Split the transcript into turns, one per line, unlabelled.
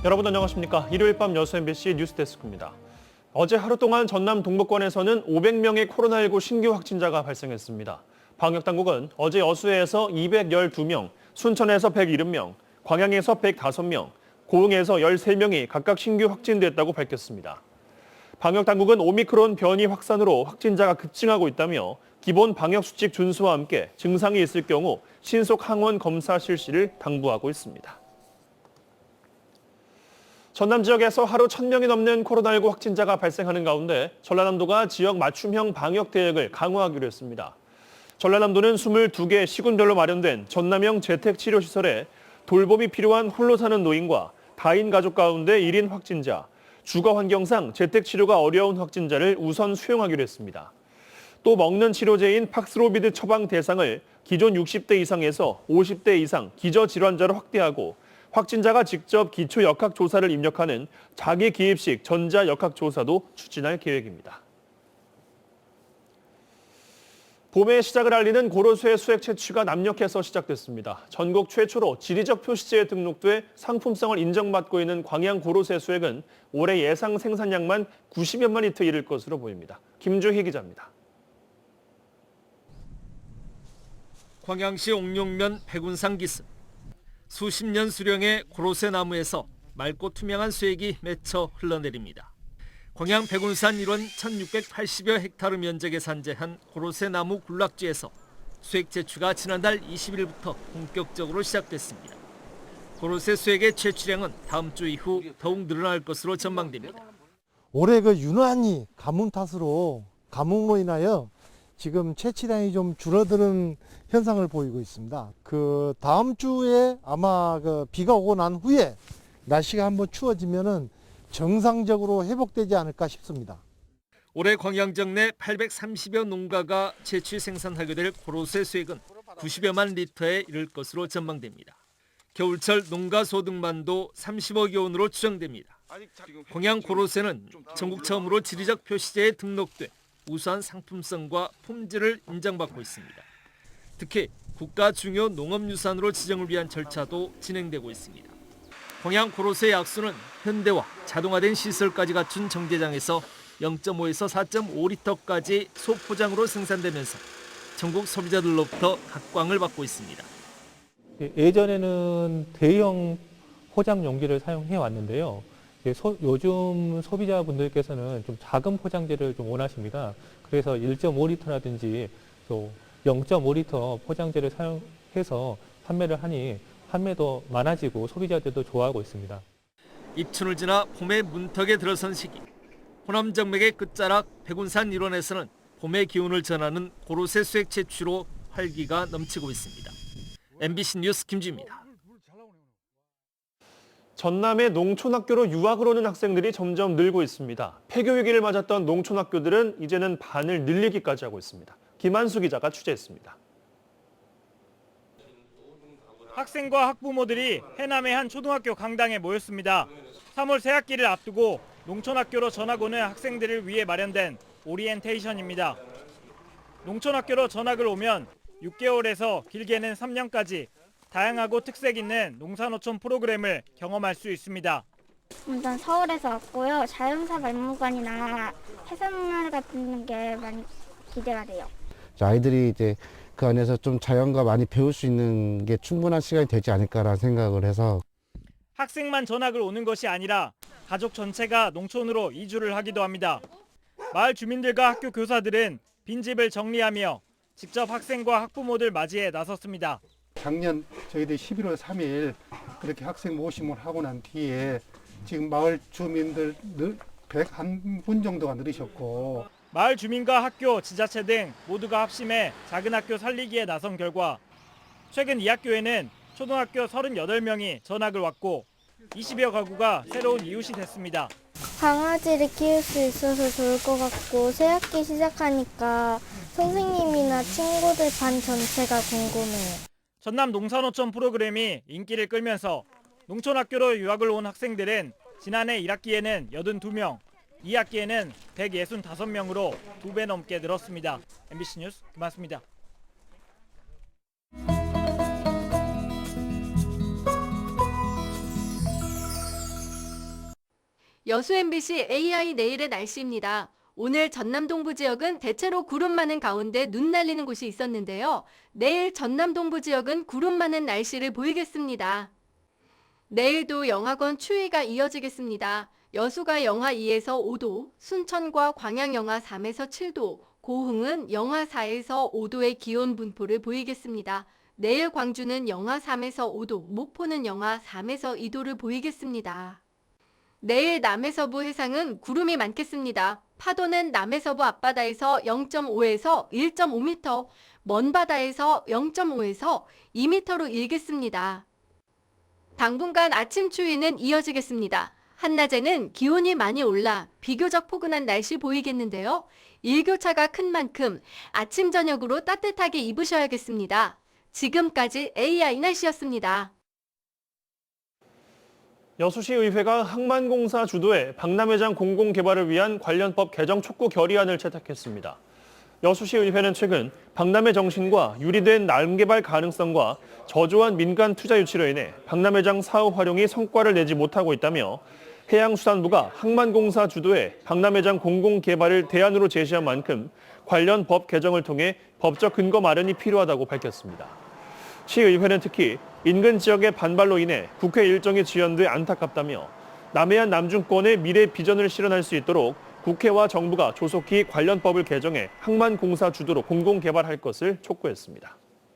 여러분 안녕하십니까? 일요일 밤 여수 MBC 뉴스데스크입니다. 어제 하루 동안 전남 동북권에서는 500명의 코로나19 신규 확진자가 발생했습니다. 방역당국은 어제 여수에서 212명, 순천에서 170명, 광양에서 105명, 고흥에서 13명이 각각 신규 확진됐다고 밝혔습니다. 방역당국은 오미크론 변이 확산으로 확진자가 급증하고 있다며 기본 방역수칙 준수와 함께 증상이 있을 경우 신속 항원 검사 실시를 당부하고 있습니다. 전남 지역에서 하루 1,000명이 넘는 코로나19 확진자가 발생하는 가운데 전라남도가 지역 맞춤형 방역 대책을 강화하기로 했습니다. 전라남도는 22개 시군별로 마련된 전남형 재택치료시설에 돌봄이 필요한 홀로 사는 노인과 다인 가족 가운데 1인 확진자, 주거 환경상 재택치료가 어려운 확진자를 우선 수용하기로 했습니다. 또 먹는 치료제인 팍스로비드 처방 대상을 기존 60대 이상에서 50대 이상 기저질환자로 확대하고 확진자가 직접 기초 역학조사를 입력하는 자기 기입식 전자 역학조사도 추진할 계획입니다. 봄의 시작을 알리는 고로쇠 수액 채취가 남녘에서 시작됐습니다. 전국 최초로 지리적 표시제에 등록돼 상품성을 인정받고 있는 광양 고로쇠 수액은 올해 예상 생산량만 90여만 리터 이를 것으로 보입니다. 김주희 기자입니다.
광양시 옥룡면 백운산 기슭. 수십 년 수령의 고로쇠 나무에서 맑고 투명한 수액이 맺혀 흘러내립니다. 광양 백운산 일원 1,680여 헥타르 면적에 산재한 고로쇠 나무 군락지에서 수액 채취가 지난달 20일부터 본격적으로 시작됐습니다. 고로쇠 수액의 채취량은 다음 주 이후 더욱 늘어날 것으로 전망됩니다.
올해 유난히 가뭄 탓으로 가뭄으로 인하여 지금 채취량이 좀 줄어드는 현상을 보이고 있습니다. 다음 주에 아마 비가 오고 난 후에 날씨가 한번 추워지면은 정상적으로 회복되지 않을까 싶습니다.
올해 광양정 내 830여 농가가 채취 생산하게 될 고로쇠 수액은 90여만 리터에 이를 것으로 전망됩니다. 겨울철 농가 소득만도 30억여 원으로 추정됩니다. 광양 고로쇠는 전국 처음으로 지리적 표시제에 등록돼 우수한 상품성과 품질을 인정받고 있습니다. 특히 국가 중요 농업유산으로 지정을 위한 절차도 진행되고 있습니다. 광양 고로쇠 약수는 현대화, 자동화된 시설까지 갖춘 정제장에서 0.5에서 4.5리터까지 소포장으로 생산되면서 전국 소비자들로부터 각광을 받고 있습니다.
예전에는 대형 포장 용기를 사용해 왔는데요. 요즘 소비자분들께서는 좀 작은 포장재를 좀 원하십니다. 그래서 1.5리터라든지 또 0.5리터 포장재를 사용해서 판매를 하니 판매도 많아지고 소비자들도 좋아하고 있습니다.
입춘을 지나 봄의 문턱에 들어선 시기. 호남정맥의 끝자락 백운산 일원에서는 봄의 기운을 전하는 고로쇠 수액 채취로 활기가 넘치고 있습니다. MBC 뉴스 김주입니다.
전남의 농촌학교로 유학을 오는 학생들이 점점 늘고 있습니다. 폐교 위기를 맞았던 농촌학교들은 이제는 반을 늘리기까지 하고 있습니다. 김한수 기자가 취재했습니다.
학생과 학부모들이 해남의 한 초등학교 강당에 모였습니다. 3월 새학기를 앞두고 농촌학교로 전학 오는 학생들을 위해 마련된 오리엔테이션입니다. 농촌학교로 전학을 오면 6개월에서 길게는 3년까지 다양하고 특색 있는 농사노촌 프로그램을 경험할 수 있습니다.
일단 서울에서 왔고요. 자연사 박물관이나 해산물 같은 게 많이 기대가 돼요.
아이들이 이제 그 안에서 좀 자연과 많이 배울 수 있는 게 충분한 시간이 되지 않을까라는 생각을 해서.
학생만 전학을 오는 것이 아니라 가족 전체가 농촌으로 이주를 하기도 합니다. 마을 주민들과 학교 교사들은 빈집을 정리하며 직접 학생과 학부모들 맞이해 나섰습니다.
작년 저희들이 11월 3일 그렇게 학생 모심을 하고 난 뒤에 지금 마을 주민들 101분 정도가 늘으셨고,
마을 주민과 학교, 지자체 등 모두가 합심해 작은 학교 살리기에 나선 결과 최근 이 학교에는 초등학교 38명이 전학을 왔고 20여 가구가 새로운 이웃이 됐습니다.
강아지를 키울 수 있어서 좋을 것 같고 새학기 시작하니까 선생님이나 친구들 반 전체가 궁금해요.
전남 농사노촌 프로그램이 인기를 끌면서 농촌학교로 유학을 온 학생들은 지난해 1학기에는 82명, 2학기에는 165명으로 2배 넘게 늘었습니다. MBC 뉴스 김한수입니다.
여수 MBC AI 내일의 날씨입니다. 오늘 전남 동부 지역은 대체로 구름 많은 가운데 눈 날리는 곳이 있었는데요. 내일 전남 동부 지역은 구름 많은 날씨를 보이겠습니다. 내일도 영하권 추위가 이어지겠습니다. 여수가 영하 2에서 5도, 순천과 광양 영하 3에서 7도, 고흥은 영하 4에서 5도의 기온 분포를 보이겠습니다. 내일 광주는 영하 3에서 5도, 목포는 영하 3에서 2도를 보이겠습니다. 내일 남해서부 해상은 구름이 많겠습니다. 파도는 남해서부 앞바다에서 0.5에서 1.5m, 먼바다에서 0.5에서 2m로 일겠습니다. 당분간 아침 추위는 이어지겠습니다. 한낮에는 기온이 많이 올라 비교적 포근한 날씨 보이겠는데요. 일교차가 큰 만큼 아침 저녁으로 따뜻하게 입으셔야겠습니다. 지금까지 AI 날씨였습니다.
여수시의회가 항만공사 주도의 박람회장 공공개발을 위한 관련 법 개정 촉구 결의안을 채택했습니다. 여수시의회는 최근 박람회 정신과 유리된 남개발 가능성과 저조한 민간 투자 유치로 인해 박람회장 사업 활용이 성과를 내지 못하고 있다며 해양수산부가 항만공사 주도의 박람회장 공공개발을 대안으로 제시한 만큼 관련 법 개정을 통해 법적 근거 마련이 필요하다고 밝혔습니다. 시의회는 특히 인근 지역의 반발로 인해 국회 일정이 지연돼 안타깝다며 남해안 남중권의 미래 비전을 실현할 수 있도록 국회와 정부가 조속히 관련 법을 개정해 항만공사 주도로 공공개발할 것을 촉구했습니다.